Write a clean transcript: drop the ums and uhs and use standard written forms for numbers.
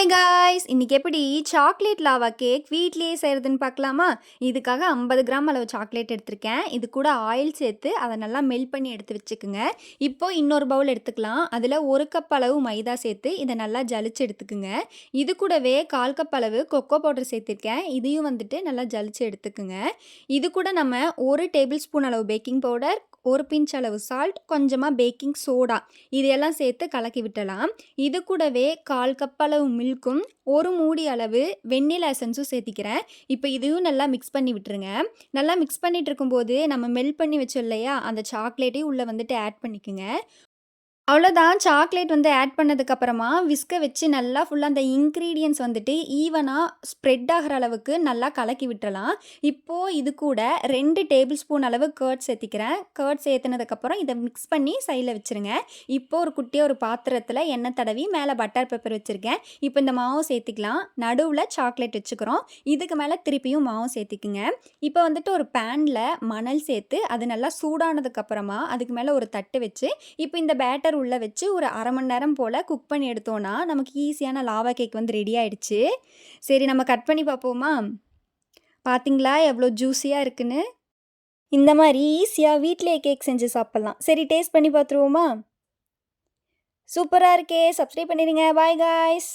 Hi guys! இன்னைக்கு எப்படி chocolate lava cake வீட்லயே செய்றதுன்னு பார்க்கலாமா? இதுக்காக 50 கிராம் அளவு சாக்லேட் எடுத்திருக்கேன். இது கூட ஆயில் சேர்த்து அத நல்லா மெல்ட் பண்ணி எடுத்து வச்சுக்குங்க. இப்போ இன்னொரு பவுல் எடுத்துக்கலாம். அதில 1 கப் அளவு மைதா சேர்த்து இத நல்லா ஜலிச்சு எடுத்துக்குங்க. இது கூடவே 1/4 கப் அளவு கொக்கோ பவுடர் சேர்த்திருக்கேன். இதையும் வந்துட்டு நல்லா ஜலிச்சு எடுத்துக்குங்க. இது கூட நம்ம 1 டேபிள் ஸ்பூன் அளவு பேக்கிங் பவுடர், 1 பிஞ்ச் அளவு சால்ட், கொஞ்சமா பேக்கிங் சோடா இதையெல்லாம் சேர்த்து கலக்கி விட்டலாம். இது கூடவே 1/4 கப் அளவு மில்க்கும், 1 மூடி அளவு வெண்ணிலா எசன்ஸும் சேர்த்திக்கிறேன். இப்போ இதையும் நல்லா மிக்ஸ் பண்ணி விட்டுருங்க. நல்லா மிக்ஸ் பண்ணிட்டு இருக்கும்போது, நம்ம மெல்ட் பண்ணி வச்சோம் இல்லையா, அந்த சாக்லேட்டையும் உள்ள வந்துட்டு ஆட் பண்ணிக்கங்க. அவ்வளோதான். சாக்லேட் வந்து ஆட் பண்ணதுக்கப்புறமா, விஸ்க வச்சு நல்லா ஃபுல்லா அந்த இன்கிரீடியன்ட்ஸ் வந்துட்டு ஈவனா ஸ்ப்ரெட் ஆகுற அளவுக்கு நல்லா கலக்கி விட்டுறலாம். இப்போ இது கூட 2 டேபிள் ஸ்பூன் அளவு கர்ட் சேர்த்திக்கிறேன். கர்ட் சேர்த்துனதுக்கப்புறம் இத மிக்ஸ் பண்ணி சைட்ல வச்சுருங்க. இப்போ ஒரு குட்டியா ஒரு பாத்திரத்தில எண்ணெய் தடவி மேல பட்டர் பேப்பர் வச்சிருக்கேன். இப்போ இந்த மாவு சேர்த்திக்கலாம். நடுவுல சாக்லேட் வச்சுக்கிறோம். இதுக்கு மேல திருப்பியும் மாவு சேர்த்திக்குங்க. இப்போ வந்துட்டு ஒரு பேன்ல மணல் சேர்த்து, அது நல்லா சூடானதுக்கப்புறமா, அதுக்கு மேல ஒரு தட்டு வச்சு, இப்போ இந்த பேட்டர் உள்ள வச்சு ஒரு 1/2 மணி நேரம் போல குக் பண்ணி எடுத்தோம்னா, நமக்கு ஈஸியான லாவா கேக் வந்து ரெடி ஆயிடுச்சு. சரி நம்ம கட் பண்ணி பார்ப்போமா? பார்த்தீங்களா எவ்வளோ ஜூஸியா இருக்குன்னு? இந்த மாரி ஈஸியா வீட்லயே கேக் செஞ்சு சாப்பிடலாம். சரி டேஸ்ட் பண்ணி பார்த்துருவோமா? சூப்பரா இருக்கே! சப்ஸ்கிரைப் பண்ணிடுங்க. Bye guys.